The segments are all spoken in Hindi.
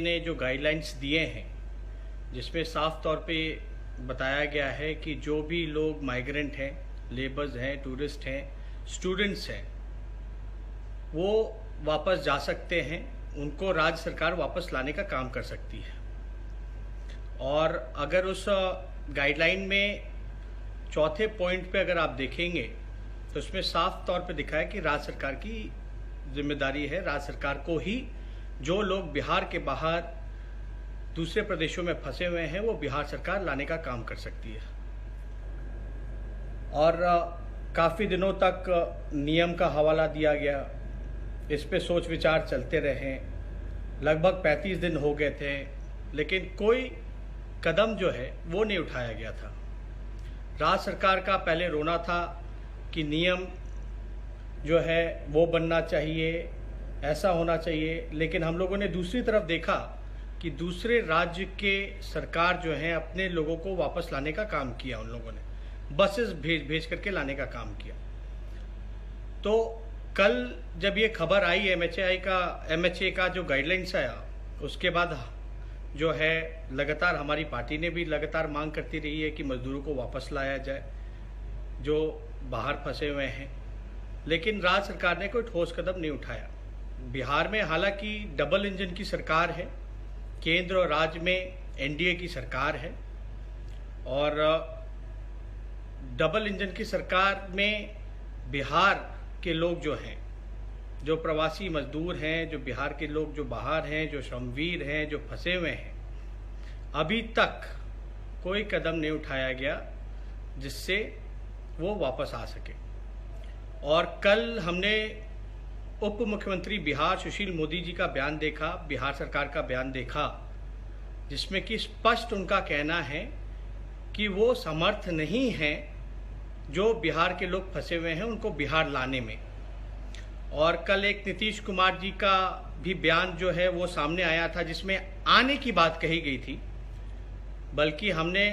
ने जो गाइडलाइंस दिए हैं, जिसमें साफ तौर पे बताया गया है कि जो भी लोग माइग्रेंट हैं, लेबर्स हैं, टूरिस्ट हैं, स्टूडेंट्स हैं, वो वापस जा सकते हैं, उनको राज्य सरकार वापस लाने का काम कर सकती है। और अगर उस गाइडलाइन में चौथे पॉइंट पे अगर आप देखेंगे तो उसमें साफ तौर पे दिखा है कि राज्य सरकार की जिम्मेदारी है, राज्य सरकार को ही जो लोग बिहार के बाहर दूसरे प्रदेशों में फंसे हुए हैं वो बिहार सरकार लाने का काम कर सकती है। और काफ़ी दिनों तक नियम का हवाला दिया गया, इस पे सोच विचार चलते रहे, लगभग 35 दिन हो गए थे, लेकिन कोई कदम जो है वो नहीं उठाया गया था। राज्य सरकार का पहले रोना था कि नियम जो है वो बनना चाहिए, ऐसा होना चाहिए, लेकिन हम लोगों ने दूसरी तरफ देखा कि दूसरे राज्य के सरकार जो है अपने लोगों को वापस लाने का काम किया, उन लोगों ने बसेस भेज करके लाने का काम किया। तो कल जब ये खबर आई एमएचए का जो गाइडलाइंस आया, उसके बाद जो है लगातार हमारी पार्टी ने भी लगातार मांग करती रही है कि मजदूरों को वापस लाया जाए जो बाहर फंसे हुए हैं, लेकिन राज्य सरकार ने कोई ठोस कदम नहीं उठाया। बिहार में हालांकि डबल इंजन की सरकार है, केंद्र और राज्य में एनडीए की सरकार है, और डबल इंजन की सरकार में बिहार के लोग जो हैं, जो प्रवासी मजदूर हैं, जो बिहार के लोग जो बाहर हैं, जो श्रमवीर हैं, जो फंसे हुए हैं, अभी तक कोई कदम नहीं उठाया गया जिससे वो वापस आ सके। और कल हमने उप मुख्यमंत्री बिहार सुशील मोदी जी का बयान देखा, बिहार सरकार का बयान देखा, जिसमें कि स्पष्ट उनका कहना है कि वो समर्थ नहीं है जो बिहार के लोग फंसे हुए हैं उनको बिहार लाने में। और कल एक नीतीश कुमार जी का भी बयान जो है वो सामने आया था, जिसमें आने की बात कही गई थी, बल्कि हमने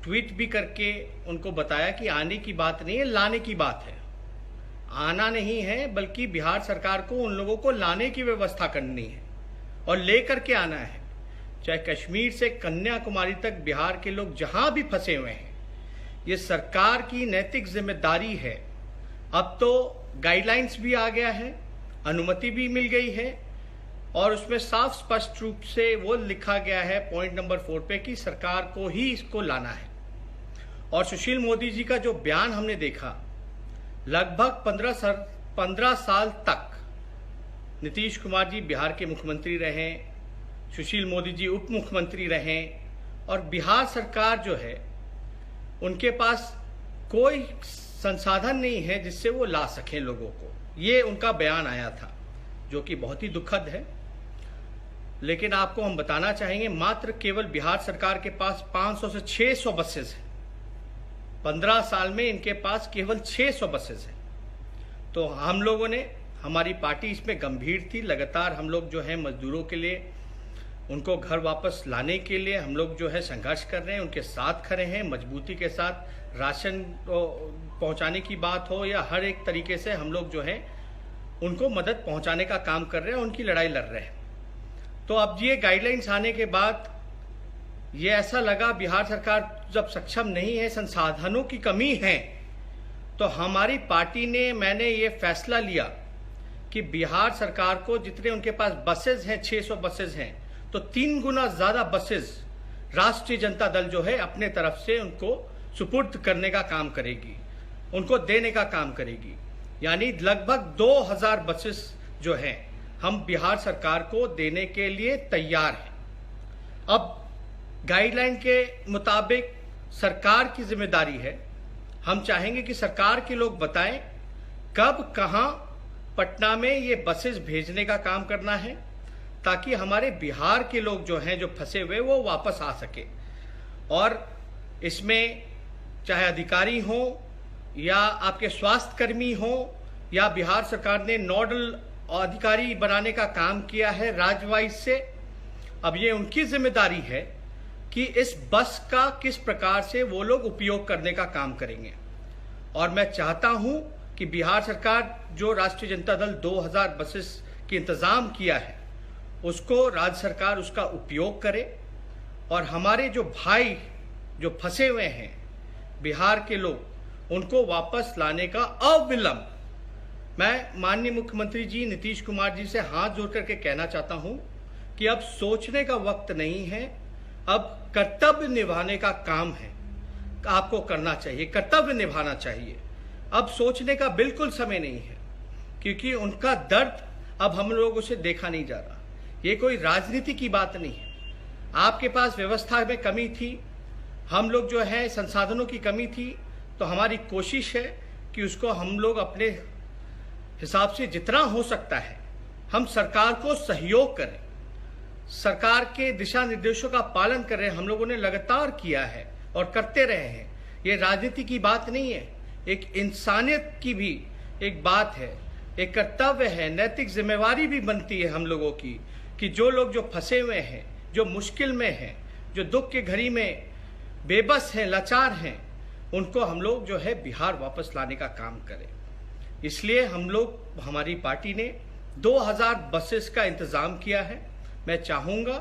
ट्वीट भी करके उनको बताया कि आने की बात नहीं है, लाने की बात है। आना नहीं है, बल्कि बिहार सरकार को उन लोगों को लाने की व्यवस्था करनी है और लेकर के आना है। चाहे कश्मीर से कन्याकुमारी तक बिहार के लोग जहां भी फंसे हुए हैं, ये सरकार की नैतिक जिम्मेदारी है। अब तो गाइडलाइंस भी आ गया है, अनुमति भी मिल गई है, और उसमें साफ स्पष्ट रूप से वो लिखा गया है पॉइंट नंबर 4 पे कि सरकार को ही इसको लाना है। और सुशील मोदी जी का जो बयान हमने देखा, लगभग 15 साल तक नीतीश कुमार जी बिहार के मुख्यमंत्री रहे, सुशील मोदी जी उप मुख्यमंत्री रहे, और बिहार सरकार जो है उनके पास कोई संसाधन नहीं है जिससे वो ला सकें लोगों को। ये उनका बयान आया था, जो कि बहुत ही दुखद है। लेकिन आपको हम बताना चाहेंगे, मात्र केवल बिहार सरकार के पास 500 से 600 बसेस हैं। 15 साल में इनके पास केवल 600 बसेस हैं। तो हम लोगों ने, हमारी पार्टी इसमें गंभीर थी। लगातार हम लोग जो है मजदूरों के लिए, उनको घर वापस लाने के लिए हम लोग जो है संघर्ष कर रहे हैं, उनके साथ खड़े हैं मजबूती के साथ। राशन पहुंचाने की बात हो या हर एक तरीके से हम लोग जो है उनको मदद पहुंचाने का काम कर रहे हैं, उनकी लड़ाई लड़ रहे हैं। तो अब ये गाइडलाइंस आने के बाद ये ऐसा लगा, बिहार सरकार जब सक्षम नहीं है, संसाधनों की कमी है, तो हमारी पार्टी ने, मैंने ये फैसला लिया कि बिहार सरकार को जितने उनके पास बसेज हैं, 600 बसेज हैं, तो 3 गुना ज्यादा बसेज राष्ट्रीय जनता दल जो है अपने तरफ से उनको सुपुर्द करने का काम करेगी, उनको देने का काम करेगी। यानी लगभग 2000 बसेस जो हैं हम बिहार सरकार को देने के लिए तैयार हैं। अब गाइडलाइन के मुताबिक सरकार की जिम्मेदारी है, हम चाहेंगे कि सरकार के लोग बताएं कब कहां पटना में ये बसेस भेजने का काम करना है, ताकि हमारे बिहार के लोग जो हैं, जो फंसे हुए, वो वापस आ सके। और इसमें चाहे अधिकारी हो या आपके स्वास्थ्य कर्मी हो, या बिहार सरकार ने नोडल अधिकारी बनाने का काम किया है राज्य वाइज से, अब ये उनकी जिम्मेदारी है कि इस बस का किस प्रकार से वो लोग उपयोग करने का काम करेंगे। और मैं चाहता हूं कि बिहार सरकार जो राष्ट्रीय जनता दल 2000 बसेस की इंतजाम किया है, उसको राज्य सरकार उसका उपयोग करे और हमारे जो भाई जो फंसे हुए हैं बिहार के लोग, उनको वापस लाने का अविलंब मैं माननीय मुख्यमंत्री जी नीतीश कुमार जी से हाथ जोड़ करके कहना चाहता हूं कि अब सोचने का वक्त नहीं है, अब कर्तव्य निभाने का काम है। आपको करना चाहिए, कर्तव्य निभाना चाहिए। अब सोचने का बिल्कुल समय नहीं है, क्योंकि उनका दर्द अब हम लोगों से देखा नहीं जा रहा। ये कोई राजनीति की बात नहीं है। आपके पास व्यवस्था में कमी थी, हम लोग जो है संसाधनों की कमी थी, तो हमारी कोशिश है कि उसको हम लोग अपने हिसाब से जितना हो सकता है हम सरकार को सहयोग करें, सरकार के दिशा निर्देशों का पालन करें। हम लोगों ने लगातार किया है और करते रहे हैं। ये राजनीति की बात नहीं है, एक इंसानियत की भी एक बात है, एक कर्तव्य है, नैतिक जिम्मेवारी भी बनती है हम लोगों की कि जो लोग जो फंसे हुए हैं, जो मुश्किल में हैं, जो दुख के घड़ी में बेबस हैं, लाचार हैं, उनको हम लोग जो है बिहार वापस लाने का काम करें। इसलिए हम लोग, हमारी पार्टी ने 2000 बसेस का इंतजाम किया है। मैं चाहूँगा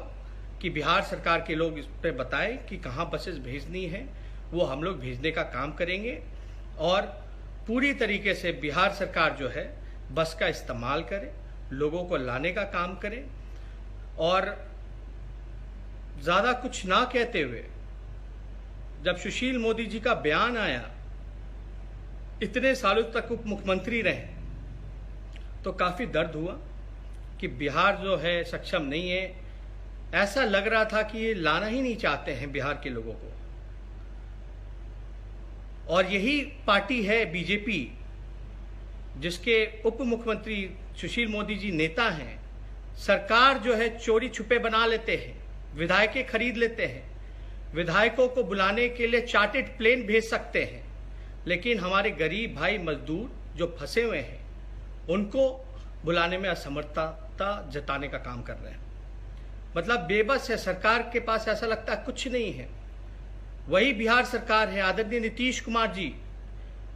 कि बिहार सरकार के लोग इस पर बताएं कि कहाँ बसेस भेजनी है, वो हम लोग भेजने का काम करेंगे और पूरी तरीके से बिहार सरकार जो है बस का इस्तेमाल करे, लोगों को लाने का काम करे और ज़्यादा कुछ ना कहते हुए, जब सुशील मोदी जी का बयान आया, इतने सालों तक उप मुख्यमंत्री रहे, तो काफ़ी दर्द हुआ कि बिहार जो है सक्षम नहीं है। ऐसा लग रहा था कि ये लाना ही नहीं चाहते हैं बिहार के लोगों को। और यही पार्टी है बीजेपी, जिसके उप मुख्यमंत्री सुशील मोदी जी नेता हैं। सरकार जो है चोरी छुपे बना लेते हैं, विधायकें खरीद लेते हैं, विधायकों को बुलाने के लिए चार्टर्ड प्लेन भेज सकते हैं, लेकिन हमारे गरीब भाई मजदूर जो फंसे हुए हैं उनको बुलाने में असमर्थता जताने का काम कर रहे हैं। मतलब बेबस है सरकार के पास, ऐसा लगता है कुछ नहीं है। वही बिहार सरकार है, आदरणीय नीतीश कुमार जी,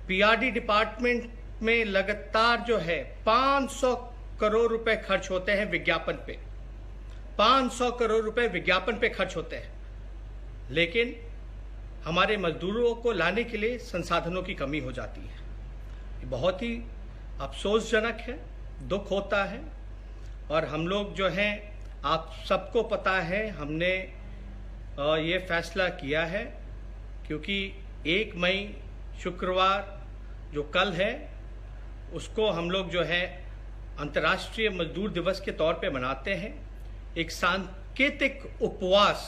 पीआरडी डिपार्टमेंट में लगातार जो है 500 करोड़ रुपए खर्च होते हैं विज्ञापन पे, 500 करोड़ रुपए विज्ञापन पे खर्च होते हैं, लेकिन हमारे मजदूरों को लाने के लिए संसाधनों की कमी हो जाती है। ये बहुत ही अफसोसजनक है, दुख होता है। और हम लोग जो हैं, आप सबको पता है, हमने ये फैसला किया है क्योंकि 1 मई शुक्रवार जो कल है, उसको हम लोग जो है अंतर्राष्ट्रीय मजदूर दिवस के तौर पे मनाते हैं। एक सांकेतिक उपवास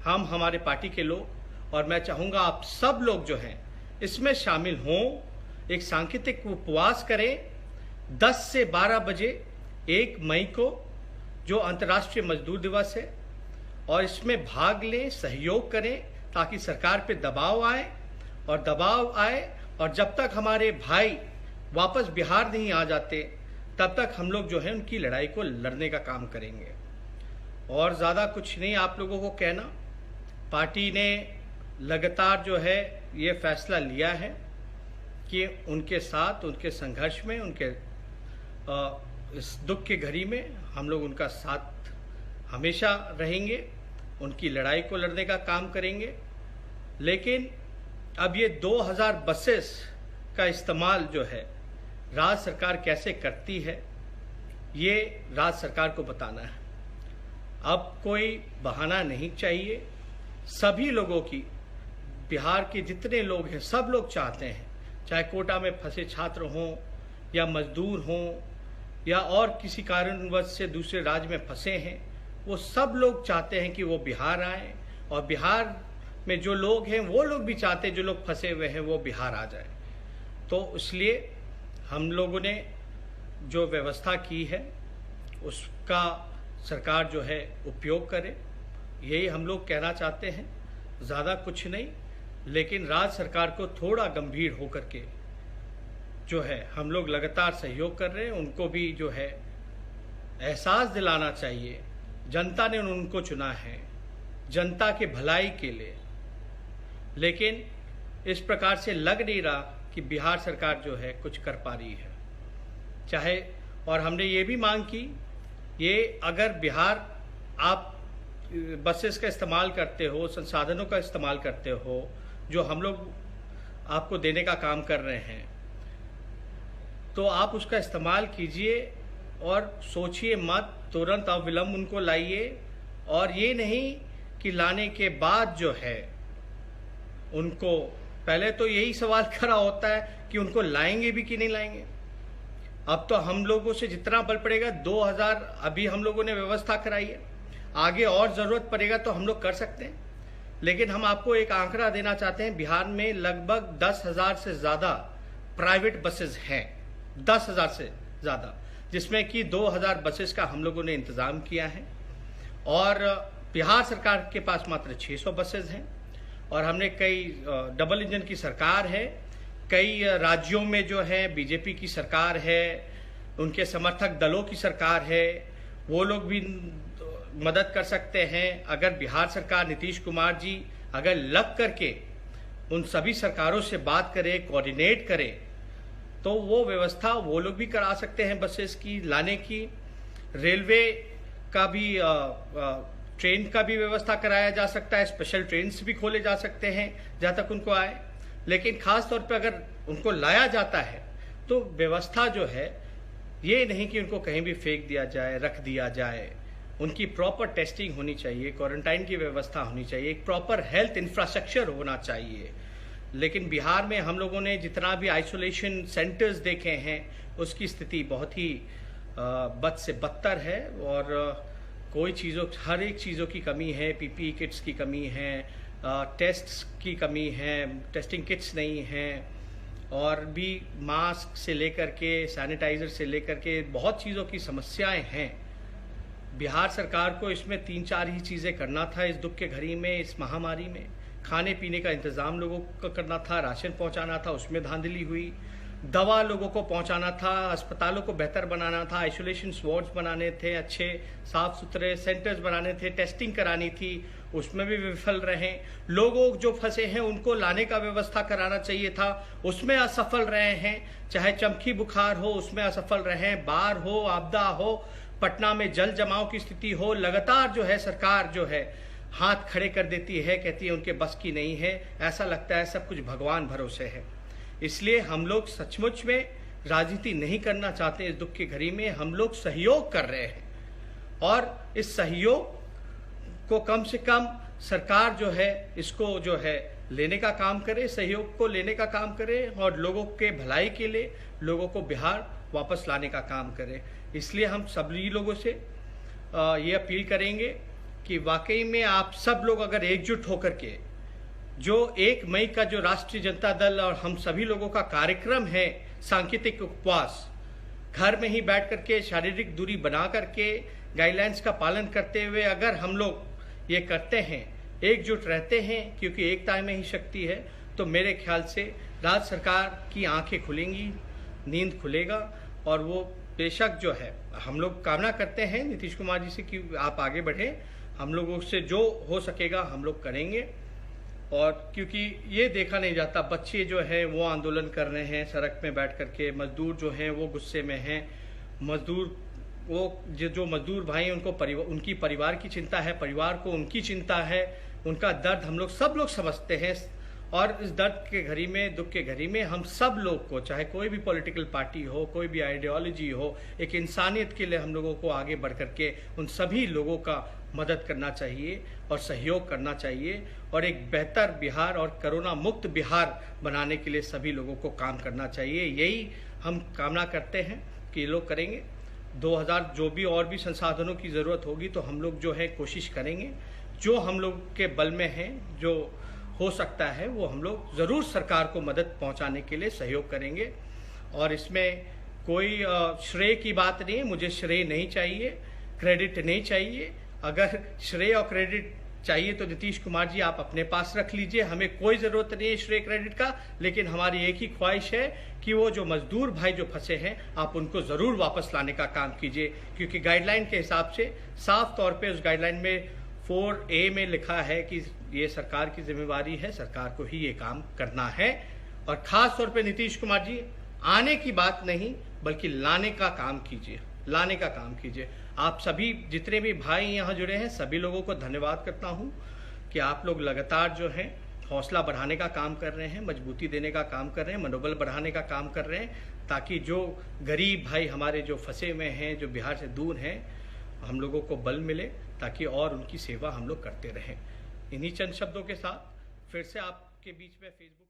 हम, हमारे पार्टी के लोग, और मैं चाहूँगा आप सब लोग जो हैं इसमें शामिल हों। एक सांकेतिक उपवास करें 10 से 12 बजे 1 मई को, जो अंतर्राष्ट्रीय मजदूर दिवस है, और इसमें भाग लें, सहयोग करें, ताकि सरकार पे दबाव आए और जब तक हमारे भाई वापस बिहार नहीं आ जाते, तब तक हम लोग जो है उनकी लड़ाई को लड़ने का काम करेंगे। और ज़्यादा कुछ नहीं आप लोगों को कहना। पार्टी ने लगातार जो है ये फैसला लिया है कि उनके साथ, उनके संघर्ष में, उनके इस दुख के घड़ी में हम लोग उनका साथ हमेशा रहेंगे, उनकी लड़ाई को लड़ने का काम करेंगे। लेकिन अब ये 2000 बसेस का इस्तेमाल जो है राज्य सरकार कैसे करती है, ये राज्य सरकार को बताना है। अब कोई बहाना नहीं चाहिए। सभी लोगों की, बिहार के जितने लोग हैं, सब लोग चाहते हैं, चाहे कोटा में फंसे छात्र हों या मजदूर हों या और किसी कारणवश से दूसरे राज्य में फंसे हैं, वो सब लोग चाहते हैं कि वो बिहार आए। और बिहार में जो लोग हैं वो लोग भी चाहते हैं, जो लोग फंसे हुए हैं वो बिहार आ जाए। तो इसलिए हम लोगों ने जो व्यवस्था की है उसका सरकार जो है उपयोग करे, यही हम लोग कहना चाहते हैं। ज़्यादा कुछ नहीं, लेकिन राज्य सरकार को थोड़ा गंभीर होकर के जो है हम लोग लगातार सहयोग कर रहे हैं। उनको भी जो है एहसास दिलाना चाहिए, जनता ने उनको चुना है जनता के भलाई के लिए। लेकिन इस प्रकार से लग नहीं रहा कि बिहार सरकार जो है कुछ कर पा रही है। चाहे, और हमने ये भी मांग की ये अगर बिहार आप बसेस का इस्तेमाल करते हो, संसाधनों का इस्तेमाल करते हो, जो हम लोग आपको देने का काम कर रहे हैं, तो आप उसका इस्तेमाल कीजिए और सोचिए मत, तुरंत अविलंब उनको लाइए। और ये नहीं कि लाने के बाद जो है उनको, पहले तो यही सवाल खड़ा होता है कि उनको लाएंगे भी कि नहीं लाएंगे। अब तो हम लोगों से जितना बल पड़ेगा, 2000 अभी हम लोगों ने व्यवस्था कराई है, आगे और ज़रूरत पड़ेगा तो हम लोग कर सकते हैं। लेकिन हम आपको एक आंकड़ा देना चाहते हैं, बिहार में लगभग 10,000 से ज़्यादा प्राइवेट बसेस हैं, 10,000 से ज़्यादा, जिसमें कि 2,000 बसेस का हम लोगों ने इंतज़ाम किया है। और बिहार सरकार के पास मात्र 600 बसेस हैं। और हमने कई डबल इंजन की सरकार है, कई राज्यों में जो है बीजेपी की सरकार है, उनके समर्थक दलों की सरकार है, वो लोग भी मदद कर सकते हैं। अगर बिहार सरकार, नीतीश कुमार जी अगर लग करके उन सभी सरकारों से बात करे, कोऑर्डिनेट करे, तो वो व्यवस्था वो लोग भी करा सकते हैं बसेस की लाने की। रेलवे का भी ट्रेन का भी व्यवस्था कराया जा सकता है, स्पेशल ट्रेन्स भी खोले जा सकते हैं जहाँ तक उनको आए। लेकिन खास तौर पे अगर उनको लाया जाता है तो व्यवस्था जो है, ये नहीं कि उनको कहीं भी फेंक दिया जाए, रख दिया जाए। उनकी प्रॉपर टेस्टिंग होनी चाहिए, क्वारंटाइन की व्यवस्था होनी चाहिए, एक प्रॉपर हेल्थ इंफ्रास्ट्रक्चर होना चाहिए। लेकिन बिहार में हम लोगों ने जितना भी आइसोलेशन सेंटर्स देखे हैं, उसकी स्थिति बहुत ही बद से बदतर है। और हर एक चीज़ों की कमी है, पीपीई किट्स की कमी है, टेस्ट्स की कमी है, टेस्टिंग किट्स नहीं हैं, और भी मास्क से लेकर के सैनिटाइज़र से लेकर के बहुत चीज़ों की समस्याएं हैं। बिहार सरकार को इसमें 3-4 ही चीज़ें करना था इस दुख के घड़ी में, इस महामारी में। खाने पीने का इंतज़ाम लोगों को करना था, राशन पहुंचाना था, उसमें धांधली हुई। दवा लोगों को पहुंचाना था, अस्पतालों को बेहतर बनाना था, आइसोलेशन वार्ड्स बनाने थे, अच्छे साफ सुथरे सेंटर्स बनाने थे, टेस्टिंग करानी थी, उसमें भी विफल रहे। लोगों जो फंसे हैं उनको लाने का व्यवस्था कराना चाहिए था, उसमें असफल रहे हैं। चाहे चमकी बुखार हो, उसमें असफल रहे, बाढ़ हो, आपदा हो, पटना में जल जमाव की स्थिति हो, लगातार जो है सरकार जो है हाथ खड़े कर देती है, कहती है उनके बस की नहीं है। ऐसा लगता है सब कुछ भगवान भरोसे है। इसलिए हम लोग सचमुच में राजनीति नहीं करना चाहते इस दुख की घड़ी में, हम लोग सहयोग कर रहे हैं। और इस सहयोग को कम से कम सरकार जो है इसको जो है लेने का काम करे, सहयोग को लेने का काम करे, और लोगों के भलाई के लिए लोगों को बिहार वापस लाने का काम करे। इसलिए हम सभी लोगों से ये अपील करेंगे कि वाकई में आप सब लोग अगर एकजुट होकर के, जो 1 मई का जो राष्ट्रीय जनता दल और हम सभी लोगों का कार्यक्रम है सांकेतिक उपवास, घर में ही बैठ करके शारीरिक दूरी बना करके गाइडलाइंस का पालन करते हुए अगर हम लोग ये करते हैं, एकजुट रहते हैं, क्योंकि एकता में ही शक्ति है, तो मेरे ख्याल से राज्य सरकार की आंखें खुलेंगी, नींद खुलेगा। और वो बेशक जो है हम लोग कामना करते हैं नीतीश कुमार जी से कि आप आगे बढ़ें, हम लोगों से जो हो सकेगा हम लोग करेंगे। और क्योंकि ये देखा नहीं जाता, बच्चे जो हैं वो आंदोलन कर रहे हैं सड़क में बैठ करके, मजदूर जो हैं वो गुस्से में हैं, मजदूर वो जो मजदूर भाई उनको उनकी परिवार की चिंता है, परिवार को उनकी चिंता है, उनका दर्द हम लोग सब लोग समझते हैं। और इस दर्द के घड़ी में, दुख के घड़ी में हम सब लोग को, चाहे कोई भी पॉलिटिकल पार्टी हो, कोई भी आइडियोलॉजी हो, एक इंसानियत के लिए हम लोगों को आगे बढ़ करके उन सभी लोगों का मदद करना चाहिए और सहयोग करना चाहिए, और एक बेहतर बिहार और कोरोना मुक्त बिहार बनाने के लिए सभी लोगों को काम करना चाहिए। यही हम कामना करते हैं कि ये लोग करेंगे। 2000 जो भी और भी संसाधनों की ज़रूरत होगी तो हम लोग जो है कोशिश करेंगे, जो हम लोग के बल में है, जो हो सकता है वो हम लोग ज़रूर सरकार को मदद पहुंचाने के लिए सहयोग करेंगे। और इसमें कोई श्रेय की बात नहीं है, मुझे श्रेय नहीं चाहिए, क्रेडिट नहीं चाहिए। अगर श्रेय और क्रेडिट चाहिए तो नीतीश कुमार जी आप अपने पास रख लीजिए, हमें कोई ज़रूरत नहीं है श्रेय क्रेडिट का। लेकिन हमारी एक ही ख्वाहिश है कि वो जो मजदूर भाई जो फंसे हैं, आप उनको ज़रूर वापस लाने का काम कीजिए, क्योंकि गाइडलाइन के हिसाब से साफ तौर पे उस गाइडलाइन में 4A में लिखा है कि ये सरकार की जिम्मेवारी है, सरकार को ही ये काम करना है। और ख़ास तौर पे नीतीश कुमार जी आने की बात नहीं बल्कि लाने का काम कीजिए, लाने का काम कीजिए। आप सभी जितने भी भाई यहाँ जुड़े हैं सभी लोगों को धन्यवाद करता हूँ कि आप लोग लगातार जो है हौसला बढ़ाने का काम कर रहे हैं, मजबूती देने का काम कर रहे हैं, मनोबल बढ़ाने का काम कर रहे हैं, ताकि जो गरीब भाई हमारे जो फंसे हुए हैं, जो बिहार से दूर हैं, हम लोगों को बल मिले ताकि और उनकी सेवा हम लोग करते रहें। इन्हीं चंद शब्दों के साथ फिर से आपके बीच में फेसबुक